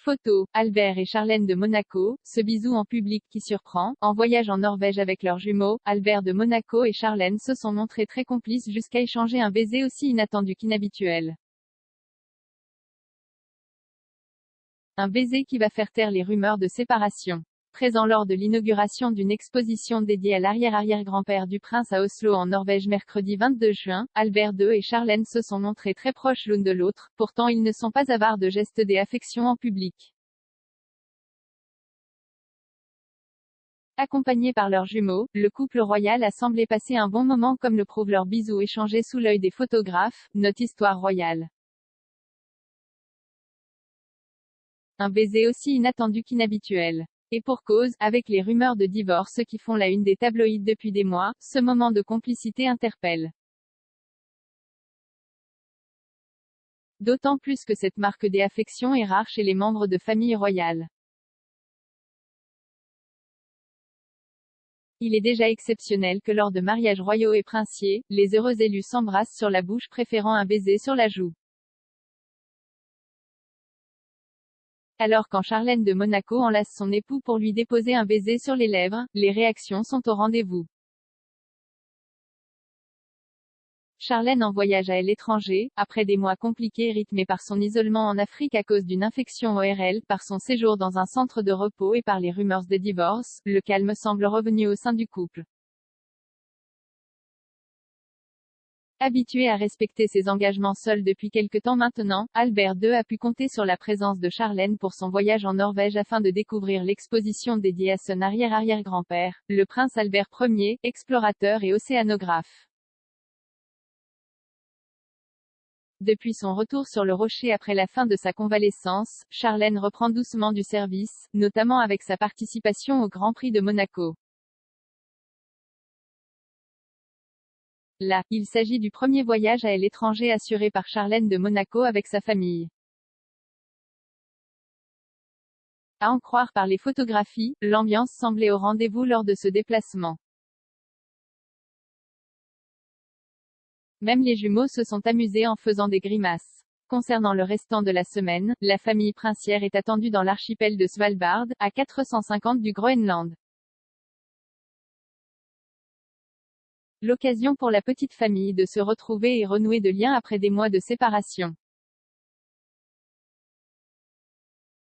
Photo, Albert et Charlène de Monaco, ce bisou en public qui surprend. En voyage en Norvège avec leurs jumeaux, Albert de Monaco et Charlène se sont montrés très complices jusqu'à échanger un baiser aussi inattendu qu'inhabituel. Un baiser qui va faire taire les rumeurs de séparation. Présent lors de l'inauguration d'une exposition dédiée à l'arrière-arrière-grand-père du prince à Oslo en Norvège mercredi 22 juin, Albert II et Charlène se sont montrés très proches l'une de l'autre, pourtant ils ne sont pas avares de gestes d'affection en public. Accompagné par leurs jumeaux, le couple royal a semblé passer un bon moment comme le prouvent leurs bisous échangés sous l'œil des photographes, note Histoire royale. Un baiser aussi inattendu qu'inhabituel. Et pour cause, avec les rumeurs de divorce qui font la une des tabloïds depuis des mois, ce moment de complicité interpelle. D'autant plus que cette marque d'affection est rare chez les membres de famille royale. Il est déjà exceptionnel que lors de mariages royaux et princiers, les heureux élus s'embrassent sur la bouche préférant un baiser sur la joue. Alors quand Charlène de Monaco enlace son époux pour lui déposer un baiser sur les lèvres, les réactions sont au rendez-vous. Charlène en voyage à l'étranger, après des mois compliqués rythmés par son isolement en Afrique à cause d'une infection ORL, par son séjour dans un centre de repos et par les rumeurs de divorce, le calme semble revenu au sein du couple. Habitué à respecter ses engagements seul depuis quelque temps maintenant, Albert II a pu compter sur la présence de Charlène pour son voyage en Norvège afin de découvrir l'exposition dédiée à son arrière-arrière-grand-père, le prince Albert Ier, explorateur et océanographe. Depuis son retour sur le rocher après la fin de sa convalescence, Charlène reprend doucement du service, notamment avec sa participation au Grand Prix de Monaco. Là, il s'agit du premier voyage à l'étranger assuré par Charlène de Monaco avec sa famille. À en croire par les photographies, l'ambiance semblait au rendez-vous lors de ce déplacement. Même les jumeaux se sont amusés en faisant des grimaces. Concernant le restant de la semaine, la famille princière est attendue dans l'archipel de Svalbard, à 450 du Groenland. L'occasion pour la petite famille de se retrouver et renouer de liens après des mois de séparation.